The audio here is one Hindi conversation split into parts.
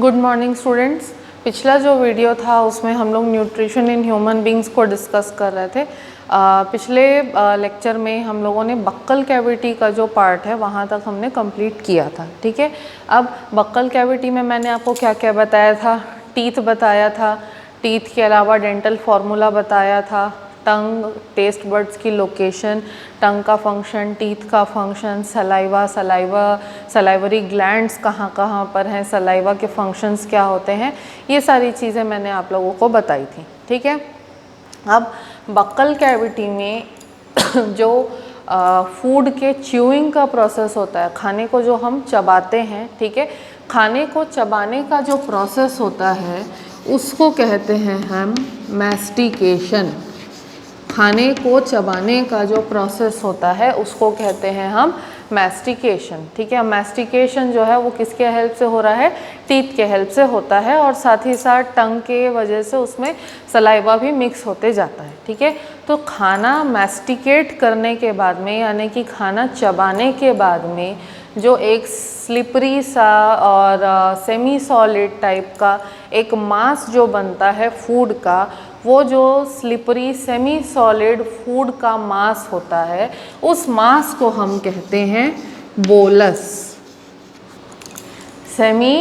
Good morning students. पिछला जो वीडियो था उसमें हम लोग न्यूट्रिशन इन ह्यूमन बींग्स को डिस्कस कर रहे थे। पिछले लेक्चर में हम लोगों ने बक्कल कैविटी का जो पार्ट है वहाँ तक हमने कंप्लीट किया था। ठीक है, अब बक्कल कैविटी में मैंने आपको क्या क्या बताया था। टीथ बताया था, टीथ के अलावा डेंटल फार्मूला बताया था, टंग, टेस्ट बड्स की लोकेशन, टंग का फंक्शन, टीथ का फंक्शन, सलाइवरी ग्लैंड्स कहाँ कहाँ पर हैं, सलाइवा के फंक्शंस क्या होते हैं, ये सारी चीज़ें मैंने आप लोगों को बताई थी। ठीक है, अब बक्कल कैविटी में जो फूड के च्यूइंग का प्रोसेस होता है, खाने को जो हम चबाते हैं, ठीक है, खाने को चबाने का जो प्रोसेस होता है उसको कहते हैं हम मैस्टिकेशन। खाने को चबाने का जो प्रोसेस होता है उसको कहते हैं हम मैस्टिकेशन। ठीक है, मैस्टिकेशन जो है वो किसके हेल्प से हो रहा है, टीथ के हेल्प से होता है, और साथ ही साथ टंग के वजह से उसमें सलाइवा भी मिक्स होते जाता है। ठीक है, तो खाना मैस्टिकेट करने के बाद में, यानी कि खाना चबाने के बाद में जो एक स्लिपरी सा और सेमी सॉलिड टाइप का एक मास जो बनता है फूड का, वो जो स्लिपरी सेमी सॉलिड फूड का मास होता है उस मास को हम कहते हैं bolus. Semi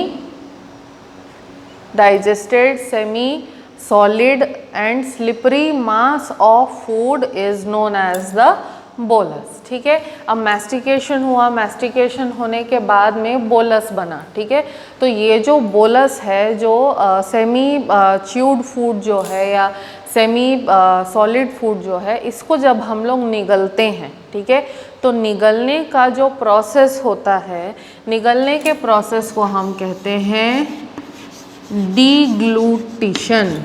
digested, semi solid and slippery mass of food is known as the bolus. ठीक है, अब मैस्टिकेशन हुआ, मैस्टिकेशन होने के बाद में बोलस बना। ठीक है, तो ये जो बोलस है, जो सेमी च्यूड फूड जो है या सेमी सॉलिड फूड जो है, इसको जब हम लोग निगलते हैं, ठीक है, तो निगलने का जो प्रोसेस होता है, निगलने के प्रोसेस को हम कहते हैं डिग्लूटिशन।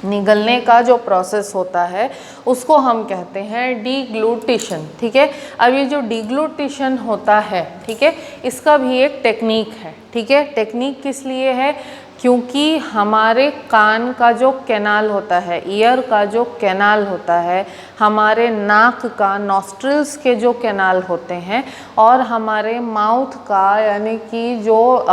निगलने का जो प्रोसेस होता है उसको हम कहते हैं डिग्लूटिशन। ठीक है, अब ये जो डिग्लूटिशन होता है, ठीक है, इसका भी एक टेक्निक है। ठीक है, टेक्निक किस लिए है, क्योंकि हमारे कान का जो कैनाल होता है, ईयर का जो कैनाल होता है, हमारे नाक का, नॉस्ट्रिल्स के जो कैनाल होते हैं, और हमारे माउथ का यानी कि जो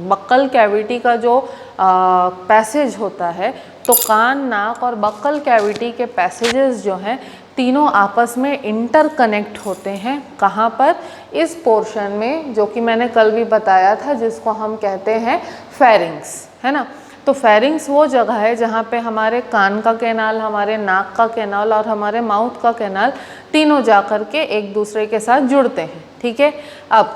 बक्कल कैविटी का जो पैसेज होता है, तो कान, नाक और बक्कल कैविटी के पैसेजेस जो हैं तीनों आपस में इंटरकनेक्ट होते हैं। कहाँ पर, इस पोर्शन में जो कि मैंने कल भी बताया था, जिसको हम कहते हैं फेरिंग्स, है ना। तो फेरिंग्स वो जगह है जहाँ पे हमारे कान का कैनाल, हमारे नाक का कैनाल और हमारे माउथ का कैनाल तीनों जा कर के एक दूसरे के साथ जुड़ते हैं। ठीक है, अब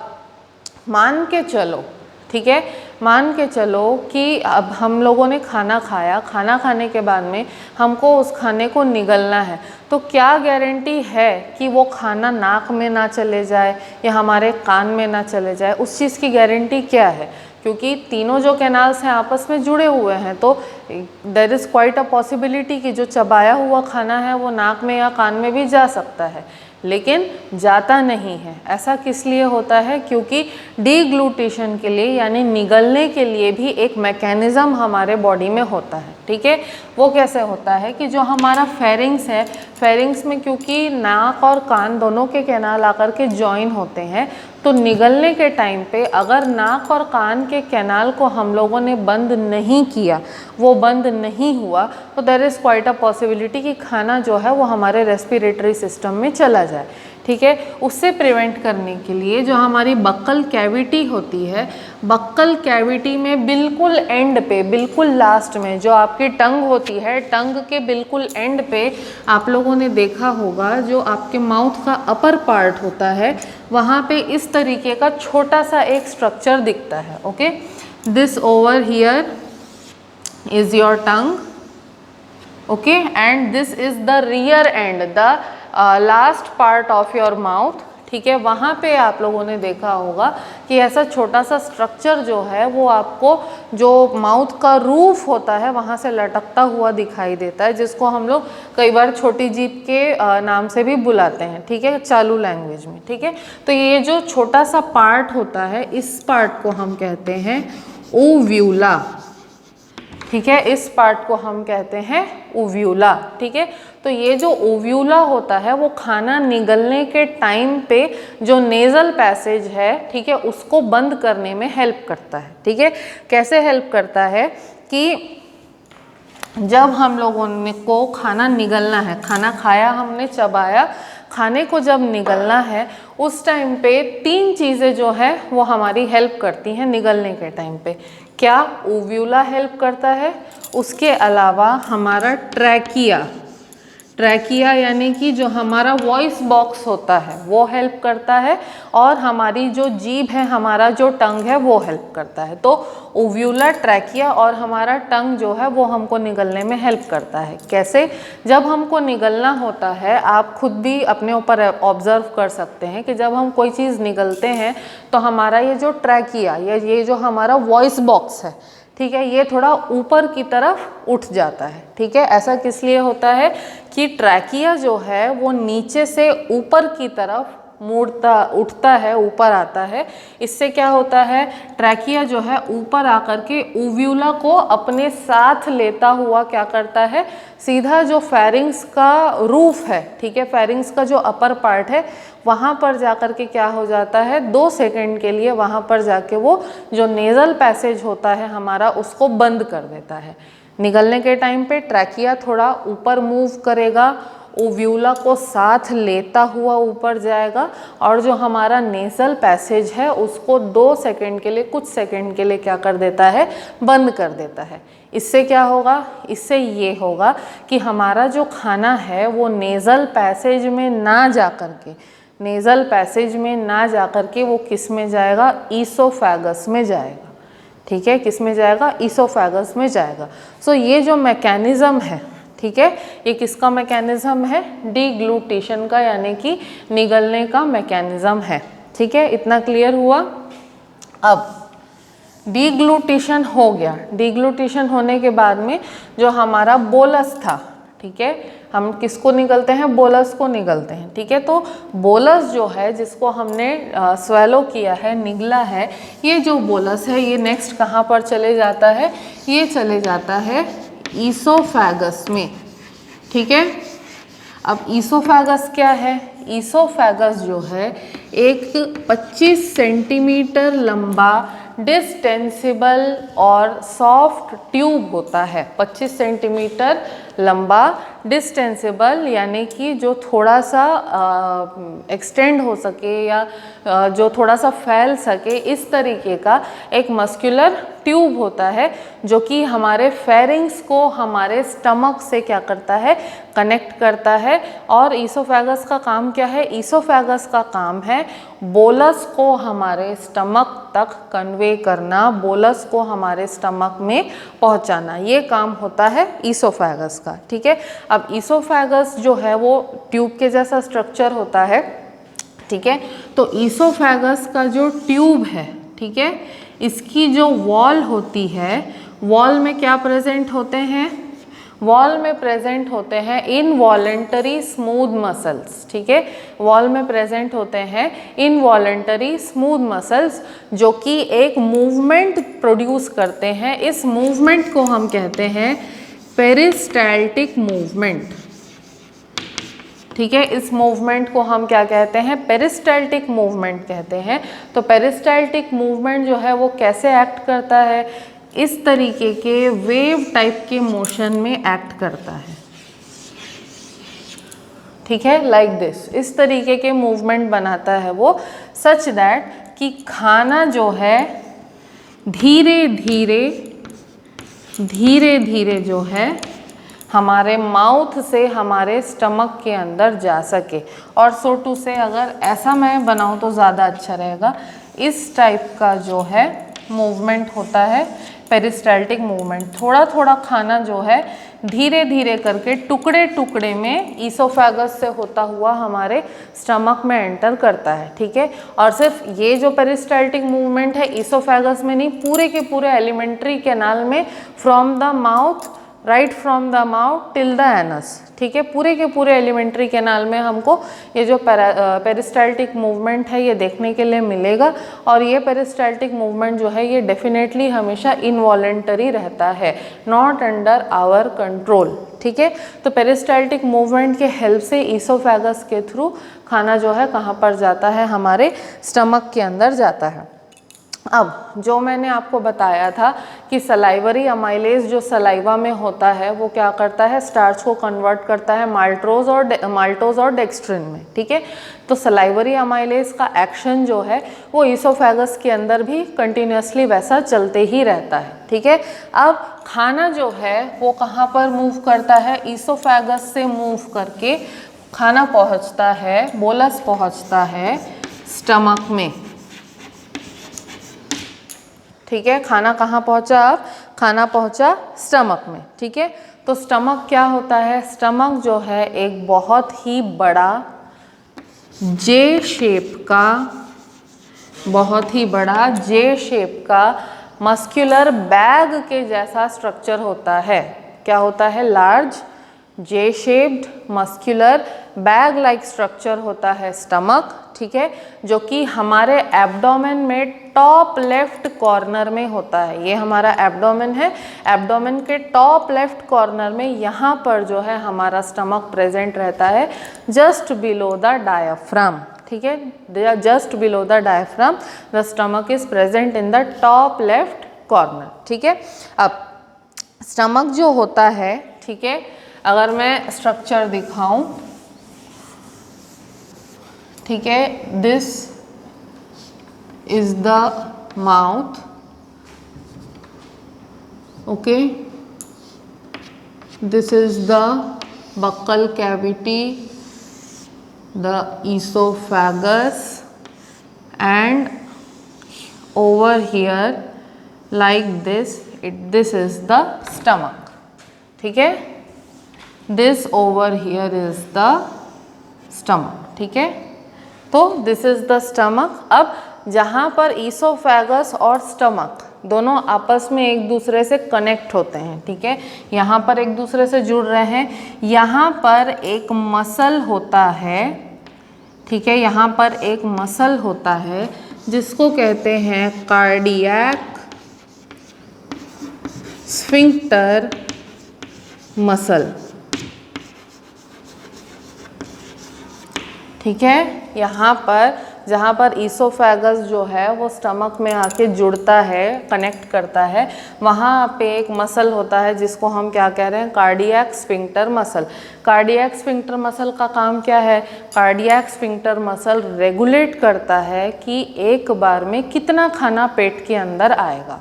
मान के चलो, ठीक है, मान के चलो कि अब हम लोगों ने खाना खाया, खाना खाने के बाद में हमको उस खाने को निगलना है, तो क्या गारंटी है कि वो खाना नाक में ना चले जाए या हमारे कान में ना चले जाए, उस चीज़ की गारंटी क्या है, क्योंकि तीनों जो कैनाल्स हैं आपस में जुड़े हुए हैं, तो there is quite a possibility कि जो चबाया हुआ खाना है वो नाक में या कान में भी जा सकता है, लेकिन जाता नहीं है। ऐसा किस लिए होता है, क्योंकि डिग्लूटेशन के लिए यानी निगलने के लिए भी एक मैकेनिज़्म हमारे बॉडी में होता है। ठीक है, वो कैसे होता है कि जो हमारा फेरिंग्स है, फेरिंग्स में क्योंकि नाक और कान दोनों के कैनाल आकर के जॉइन होते हैं, तो निगलने के टाइम पे अगर नाक और कान के कैनाल को हम लोगों ने बंद नहीं किया, वो बंद नहीं हुआ, तो there is quite a possibility कि खाना जो है वो हमारे रेस्पिरेटरी सिस्टम में चला जाए। ठीक है, उससे प्रिवेंट करने के लिए जो हमारी बक्कल कैविटी होती है, बक्कल कैविटी में बिल्कुल एंड पे, बिल्कुल लास्ट में जो आपकी टंग होती है, टंग के बिल्कुल एंड पे आप लोगों ने देखा होगा जो आपके माउथ का अपर पार्ट होता है, वहाँ पे इस तरीके का छोटा सा एक स्ट्रक्चर दिखता है। Okay, this over here is your tongue, okay, and this is the rear and, the last part of your mouth. ठीक है, वहाँ पे आप लोगों ने देखा होगा कि ऐसा छोटा सा स्ट्रक्चर जो है वो आपको जो माउथ का रूफ होता है वहाँ से लटकता हुआ दिखाई देता है, जिसको हम लोग कई बार छोटी जीभ के नाम से भी बुलाते हैं। ठीक है, चालू लैंग्वेज में। ठीक है, तो ये जो छोटा सा पार्ट होता है, इस पार्ट को हम कहते हैं ओव्यूला। ठीक है, इस पार्ट को हम कहते हैं ओव्यूला। ठीक है, तो ये जो ओव्यूला होता है वो खाना निगलने के टाइम पे जो नेज़ल पैसेज है, ठीक है, उसको बंद करने में हेल्प करता है। ठीक है, कैसे हेल्प करता है कि जब हम लोगों को खाना निगलना है, खाना खाया हमने, चबाया, खाने को जब निगलना है उस टाइम पे 3 चीज़ें जो है वो हमारी हेल्प करती हैं निगलने के टाइम पे। क्या? ओव्यूला हेल्प करता है, उसके अलावा हमारा ट्रैकिया यानी कि जो हमारा वॉइस बॉक्स होता है वो हेल्प करता है, और हमारी जो जीभ है, हमारा जो टंग है वो हेल्प करता है। तो ओव्यूला, ट्रैकिया और हमारा टंग जो है वो हमको निगलने में हेल्प करता है। कैसे? जब हमको निगलना होता है, आप खुद भी अपने ऊपर ऑब्जर्व कर सकते हैं कि जब हम कोई चीज़ निगलते हैं तो हमारा ये जो ट्रैकिया या ये जो हमारा वॉइस बॉक्स है, ठीक है, ये थोड़ा ऊपर की तरफ उठ जाता है। ठीक है, ऐसा किस लिए होता है कि ट्रैकिया जो है वो नीचे से ऊपर की तरफ उठता है, ऊपर आता है। इससे क्या होता है, ट्रैकिया जो है ऊपर आकर के ओव्यूला को अपने साथ लेता हुआ क्या करता है, सीधा जो फेरिंग्स का रूफ है, ठीक है, फेरिंग्स का जो अपर पार्ट है, वहाँ पर जाकर के क्या हो जाता है, 2 सेकंड के लिए वहाँ पर जाके वो जो नेज़ल पैसेज होता है हमारा, उसको बंद कर देता है। निगलने के टाइम पे ट्रैकिया थोड़ा ऊपर मूव करेगा, ओव्यूला को साथ लेता हुआ ऊपर जाएगा, और जो हमारा नेज़ल पैसेज है उसको 2 सेकंड के लिए, कुछ सेकंड के लिए क्या कर देता है, बंद कर देता है। इससे क्या होगा, इससे ये होगा कि हमारा जो खाना है वो नेज़ल पैसेज में ना जा कर के, नेज़ल पैसेज में ना जा कर के वो किस में जाएगा, ईसोफेगस में जाएगा। ठीक है, किस में जाएगा, ईसोफेगस में जाएगा। सो ये जो मैकेनिज़्म है, ठीक है, ये किसका मैकेनिज़्म है, डीग्लूटिशन का, यानी कि निगलने का मैकेनिज़्म है। ठीक है, इतना क्लियर हुआ। अब डीग्लूटिशन हो गया, डीग्लूटिशन होने के बाद में जो हमारा बोलस था, ठीक है, हम किसको निगलते हैं, बोलस को निगलते हैं। ठीक है, तो बोलस जो है जिसको हमने स्वेलो किया है, निगला है, ये जो बोलस है ये नेक्स्ट कहाँ पर चले जाता है, ये चले जाता है ईसोफेगस में। ठीक है, अब ईसोफेगस क्या है, ईसोफेगस जो है एक 25 सेंटीमीटर लंबा डिस्टेंसिबल और सॉफ्ट ट्यूब होता है। 25 सेंटीमीटर लंबा डिस्टेंसिबल यानी कि जो थोड़ा सा एक्सटेंड हो सके या जो थोड़ा सा फैल सके, इस तरीके का एक मस्कुलर ट्यूब होता है जो कि हमारे फेरिंग्स को हमारे स्टमक से क्या करता है, कनेक्ट करता है। और ईसोफेगस का काम क्या है, ईसोफेगस का काम है बोलस को हमारे स्टमक तक कन्वे करना, बोलस को हमारे स्टमक में पहुंचाना, ये काम होता है ईसोफेगस का। ठीक है, अब ईसोफेगस जो है वो ट्यूब के जैसा स्ट्रक्चर होता है। ठीक है, तो ईसोफेगस का जो ट्यूब है, ठीक है, इसकी जो वॉल होती है, वॉल में क्या प्रेजेंट होते हैं, वॉल में प्रेजेंट होते हैं इनवॉलेंटरी स्मूथ मसल्स। ठीक है, वॉल में प्रेजेंट होते हैं इनवॉलेंटरी स्मूथ मसल्स जो कि एक मूवमेंट प्रोड्यूस करते हैं। इस मूवमेंट को हम कहते हैं पेरिस्टाल्टिक मूवमेंट। ठीक है, इस मूवमेंट को हम क्या कहते हैं, पेरिस्टाल्टिक मूवमेंट कहते हैं। तो पेरिस्टाल्टिक मूवमेंट जो है वो कैसे एक्ट करता है, इस तरीके के वेव टाइप के मोशन में एक्ट करता है। ठीक है, लाइक दिस, इस तरीके के मूवमेंट बनाता है वो, सच दैट कि खाना जो है धीरे धीरे जो है हमारे माउथ से हमारे स्टमक के अंदर जा सके। और सो टू से अगर ऐसा मैं बनाऊं तो ज़्यादा अच्छा रहेगा, इस टाइप का जो है मूवमेंट होता है पेरिस्टाल्टिक मूवमेंट। थोड़ा थोड़ा खाना जो है धीरे धीरे करके टुकड़े टुकड़े में ईसोफेगस से होता हुआ हमारे स्टमक में एंटर करता है। ठीक है, और सिर्फ ये जो पेरिस्टाल्टिक मूवमेंट है ईसोफेगस में नहीं, पूरे के पूरे एलिमेंट्री कैनाल में from the mouth right from the mouth till the anus, ठीक है। पूरे के पूरे एलिमेंट्री कैनाल में हमको ये जो पेरिस्टाल्टिक मूवमेंट है ये देखने के लिए मिलेगा, और ये पेरिस्टाल्टिक मूवमेंट जो है ये डेफिनेटली हमेशा इनवॉलेंटरी रहता है, नॉट अंडर आवर कंट्रोल, ठीक है। तो पेरिस्टाल्टिक मूवमेंट के हेल्प से ईसोफेगस के थ्रू खाना जो है कहाँ पर जाता है, हमारे स्टमक के अंदर जाता है। अब जो मैंने आपको बताया था कि सलाइवरी अमाइलेज जो सलाइवा में होता है वो क्या करता है, स्टार्च को कन्वर्ट करता है माल्टोज और डेक्स्ट्रिन में, ठीक है। तो सलाइवरी अमाइलेज का एक्शन जो है वो ईसोफेगस के अंदर भी कंटिन्यूसली वैसा चलते ही रहता है, ठीक है। अब खाना जो है वो कहाँ पर मूव करता है, ईसोफेगस से मूव करके खाना पहुँचता है, बोलस पहुँचता है स्टमक में, ठीक है। खाना कहाँ पहुँचा, अब खाना पहुँचा स्टमक में, ठीक है। तो स्टमक क्या होता है, स्टमक जो है एक बहुत ही बड़ा जे शेप का मस्क्यूलर बैग के जैसा स्ट्रक्चर होता है। क्या होता है, लार्ज जे shaped muscular bag like structure होता है स्टमक, ठीक है, जो कि हमारे एब्डोमेन में टॉप लेफ्ट कॉर्नर में होता है। ये हमारा एब्डोमेन है, एब्डोमेन के टॉप लेफ्ट कॉर्नर में यहाँ पर जो है हमारा स्टमक प्रेजेंट रहता है, जस्ट बिलो द डायाफ्राम, ठीक है। Just below the diaphragm the stomach is present in the top left corner, ठीक है। अब स्टमक जो होता है, ठीक है, अगर मैं स्ट्रक्चर दिखाऊं, ठीक है, this is the mouth, okay, this is the buccal cavity, the esophagus, and over here like this is the stomach, ठीक है। This over here is the stomach, ठीक है। तो दिस इज द स्टमक। अब जहाँ पर ईसोफेगस और स्टमक दोनों आपस में एक दूसरे से कनेक्ट होते हैं, ठीक है, यहाँ पर एक दूसरे से जुड़ रहे हैं, यहाँ पर एक मसल होता है, ठीक है, यहाँ पर एक मसल होता है जिसको कहते हैं कार्डियक स्फिंक्टर मसल, ठीक है। यहाँ पर जहाँ पर ईसोफेगस जो है वो स्टमक में आके जुड़ता है, कनेक्ट करता है, वहाँ पे एक मसल होता है जिसको हम क्या कह रहे हैं, cardiac sphincter muscle. Cardiac sphincter muscle का काम क्या है, कार्डियक स्फिंक्टर मसल रेगुलेट करता है कि एक बार में कितना खाना पेट के अंदर आएगा,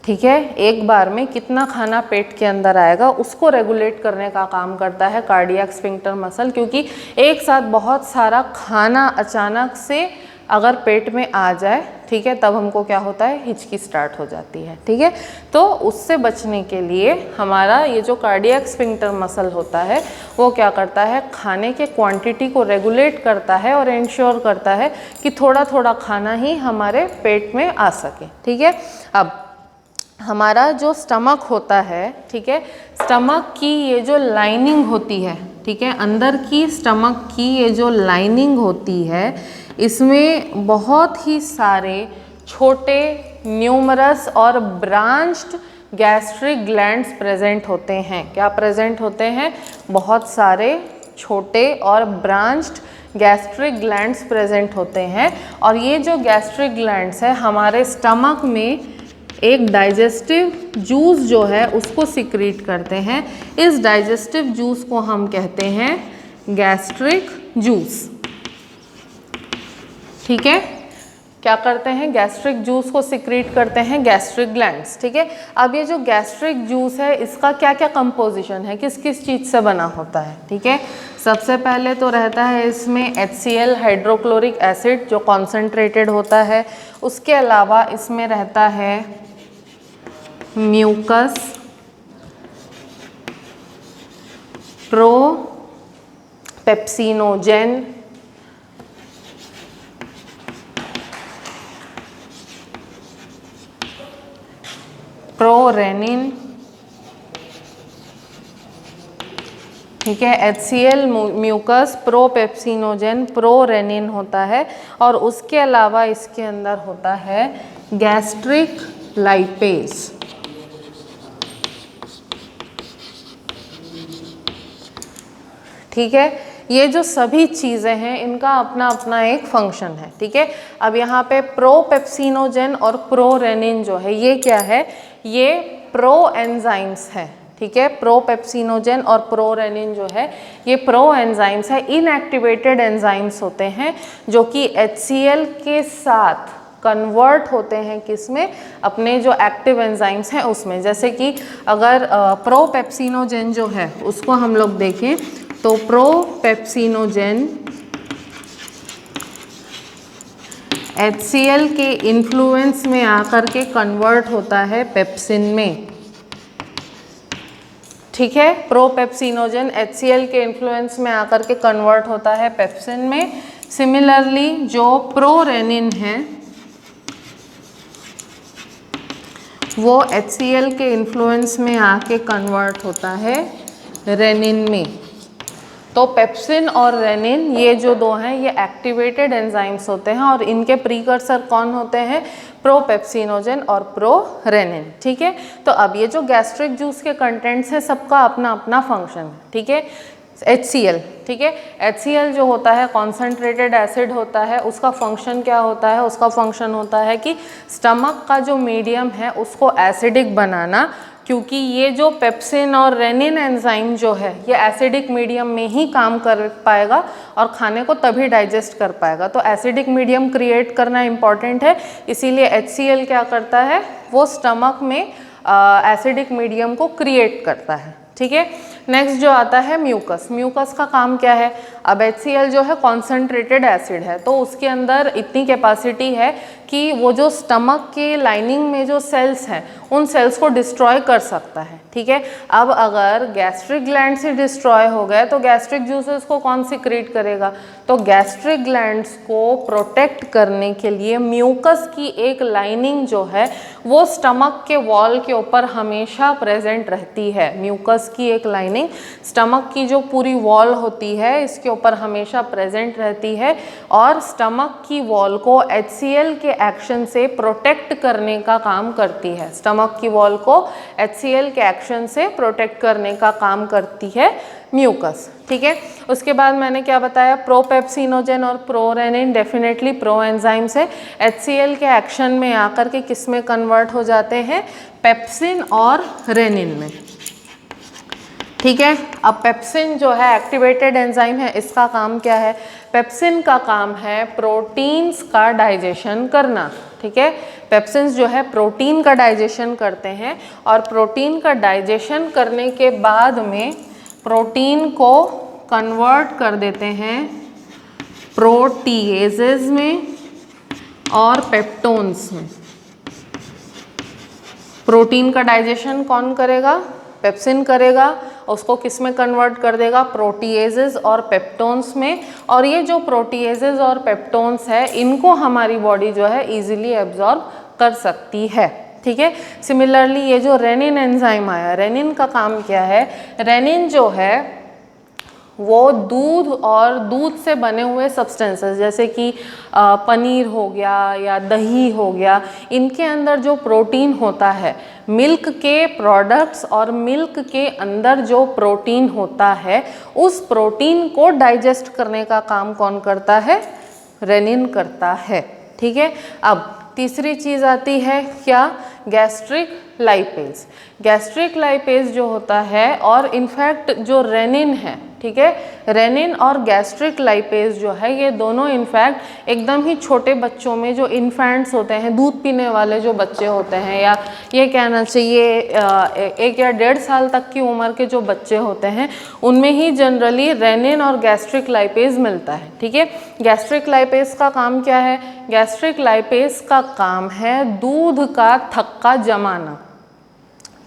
ठीक है, एक बार में कितना खाना पेट के अंदर आएगा उसको रेगुलेट करने का काम करता है कार्डियक स्फिंक्टर मसल। क्योंकि एक साथ बहुत सारा खाना अचानक से अगर पेट में आ जाए, ठीक है, तब हमको क्या होता है, हिचकी स्टार्ट हो जाती है, ठीक है। तो उससे बचने के लिए हमारा ये जो कार्डियक स्फिंक्टर मसल होता है वो क्या करता है, खाने के क्वांटिटी को रेगुलेट करता है और इंश्योर करता है कि थोड़ा थोड़ा खाना ही हमारे पेट में आ सके, ठीक है। अब हमारा जो स्टमक होता है, ठीक है, स्टमक की ये जो लाइनिंग होती है, ठीक है, अंदर की स्टमक की ये जो लाइनिंग होती है इसमें बहुत ही सारे छोटे न्यूमरस और ब्रांच्ड गैस्ट्रिक ग्लैंड्स प्रेजेंट होते हैं। क्या प्रेजेंट होते हैं, बहुत सारे छोटे और ब्रांच्ड गैस्ट्रिक ग्लैंड्स प्रेजेंट होते हैं। और ये जो गैस्ट्रिक ग्लैंड्स है हमारे स्टमक में एक डाइजेस्टिव जूस जो है उसको सिक्रीट करते हैं। इस डाइजेस्टिव जूस को हम कहते हैं गैस्ट्रिक जूस, ठीक है। क्या करते हैं, गैस्ट्रिक जूस को सिक्रीट करते हैं गैस्ट्रिक ग्लैंड्स, ठीक है। अब ये जो गैस्ट्रिक जूस है इसका क्या क्या कंपोजिशन है, किस किस चीज़ से बना होता है, ठीक है। सबसे पहले तो रहता है इसमें HCl हाइड्रोक्लोरिक एसिड जो कॉन्सेंट्रेटेड होता है। उसके अलावा इसमें रहता है म्यूकस, प्रोपेप्सिनोजेन, प्रोरेनिन, ठीक है। HCl म्यूकस प्रोपेप्सिनोजेन प्रोरेनिन होता है और उसके अलावा इसके अंदर होता है गैस्ट्रिक लाइपेज। ठीक है, ये जो सभी चीज़ें हैं इनका अपना अपना एक फंक्शन है। ठीक है, अब यहाँ पे प्रोपेप्सिनोजेन और प्रोरेनिन जो है ये क्या है, ये प्रो एंजाइम्स है। ठीक है, प्रोपेप्सिनोजेन और प्रोरेनिन जो है ये प्रो एंजाइम्स है, इनएक्टिवेटेड एंजाइम्स होते हैं जो कि HCl के साथ कन्वर्ट होते हैं किसमें, अपने जो एक्टिव एंजाइम्स हैं उसमें। जैसे कि अगर प्रोपेप्सिनोजेन जो है उसको हम लोग देखें तो प्रोपेप्सिनोजेन HCl के इन्फ्लुएंस में आकर के कन्वर्ट होता है पेप्सिन में। ठीक है, प्रोपेप्सिनोजेन HCl के इन्फ्लुएंस में आकर के कन्वर्ट होता है पेप्सिन में। सिमिलरली जो प्रोरेनिन है वो HCl के इन्फ्लुएंस में आके कन्वर्ट होता है रेनिन में। तो पेप्सिन और रेनिन ये जो दो हैं ये एक्टिवेटेड एंजाइम्स होते हैं और इनके प्रीकर्सर कौन होते हैं, प्रोपेप्सिनोजेन और प्रोरेनिन। ठीक है, तो अब ये जो गैस्ट्रिक जूस के कंटेंट्स हैं सबका अपना अपना फंक्शन है। ठीक है, HCl, ठीक है, HCl जो होता है कॉन्सेंट्रेटेड एसिड होता है, उसका फंक्शन क्या होता है, उसका फंक्शन होता है कि स्टमक का जो मीडियम है उसको एसिडिक बनाना, क्योंकि ये जो पेप्सिन और रेनिन एंजाइम जो है ये एसिडिक मीडियम में ही काम कर पाएगा और खाने को तभी डाइजेस्ट कर पाएगा। तो एसिडिक मीडियम क्रिएट करना इम्पॉर्टेंट है, इसीलिए HCl क्या करता है, वो स्टमक में एसिडिक मीडियम को क्रिएट करता है। ठीक है, नेक्स्ट जो आता है म्यूकस। म्यूकस का काम क्या है, अब HCl जो है कॉन्सेंट्रेटेड एसिड है तो उसके अंदर इतनी कैपेसिटी है कि वो जो स्टमक के लाइनिंग में जो सेल्स हैं उन सेल्स को डिस्ट्रॉय कर सकता है। ठीक है, अब अगर गैस्ट्रिक ग्लैंड से डिस्ट्रॉय हो गए तो गैस्ट्रिक जूसेस को कौन सिक्रीट करेगा, तो गैस्ट्रिक ग्लैंड्स को प्रोटेक्ट करने के लिए म्यूकस की एक लाइनिंग जो है वो स्टमक के वॉल के ऊपर हमेशा प्रेजेंट रहती है। म्यूकस की एक लाइनिंग स्टमक की जो पूरी वॉल होती है इसके ऊपर हमेशा प्रेजेंट रहती है और स्टमक की वॉल को HCl के एक्शन से प्रोटेक्ट करने का काम करती है। स्टमक की वॉल को HCl के एक्शन से प्रोटेक्ट करने का काम करती है म्यूकस। ठीक है, उसके बाद मैंने क्या बताया, प्रोपेप्सिनोजेन और प्रोरेनिन डेफिनेटली प्रो एंजाइम्स है, HCl के एक्शन में आकर के किस में कन्वर्ट हो जाते हैं, पेप्सिन और रेनिन में। ठीक है, अब पेप्सिन जो है एक्टिवेटेड एंजाइम है, इसका काम क्या है, पेप्सिन का काम है प्रोटीन्स का डाइजेशन करना। ठीक है, पेप्सिन्स जो है प्रोटीन का डाइजेशन करते हैं और प्रोटीन का डाइजेशन करने के बाद में प्रोटीन को कन्वर्ट कर देते हैं प्रोटीएजेज में और पेप्टोन्स में। प्रोटीन का डाइजेशन कौन करेगा, पेप्सिन करेगा, उसको किस में कन्वर्ट कर देगा, प्रोटीएजेज और पेप्टोन्स में। और ये जो प्रोटीएजेज और पेप्टोन्स है इनको हमारी बॉडी जो है इजीली एब्जॉर्ब कर सकती है। ठीक है, सिमिलरली ये जो रेनिन एंजाइम आया, रेनिन का काम क्या है, रेनिन जो है वो दूध और दूध से बने हुए सब्सटेंसेस जैसे कि पनीर हो गया या दही हो गया, इनके अंदर जो प्रोटीन होता है, मिल्क के प्रोडक्ट्स और मिल्क के अंदर जो प्रोटीन होता है उस प्रोटीन को डाइजेस्ट करने का काम कौन करता है, रेनिन करता है। ठीक है, अब तीसरी चीज़ आती है क्या, गैस्ट्रिक लाइपेज। गैस्ट्रिक लाइपेज जो होता है और इनफैक्ट जो रेनिन है, ठीक है, रेनिन और गैस्ट्रिक लाइपेज जो है ये दोनों इनफैक्ट एकदम ही छोटे बच्चों में, जो इन्फेंट्स होते हैं, दूध पीने वाले जो बच्चे होते हैं, या ये कहना चाहिए 1 या 1.5 साल तक की उम्र के जो बच्चे होते हैं, उनमें ही जनरली रेनिन और गैस्ट्रिक लाइपेज मिलता है। ठीक है, गैस्ट्रिक लाइपेज का काम क्या है, गैस्ट्रिक लाइपेज का काम है दूध का थक्का जमाना।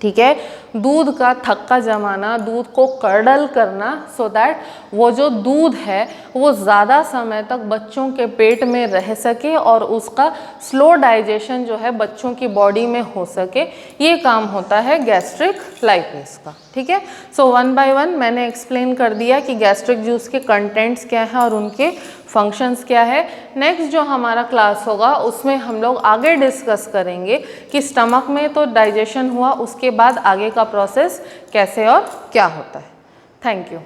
ठीक है, दूध का थक्का जमाना, दूध को कर्डल करना, सो दैट वो जो दूध है वो ज़्यादा समय तक बच्चों के पेट में रह सके और उसका स्लो डाइजेशन जो है बच्चों की बॉडी में हो सके, ये काम होता है गैस्ट्रिक लाइपेज का। ठीक है, सो 1 बाय 1 मैंने एक्सप्लेन कर दिया कि गैस्ट्रिक जूस के कंटेंट्स क्या हैं और उनके फंक्शंस क्या है। नेक्स्ट जो हमारा क्लास होगा उसमें हम लोग आगे डिस्कस करेंगे कि स्टमक में तो डाइजेशन हुआ, उसके बाद आगे का प्रोसेस कैसे और क्या होता है। Thank you.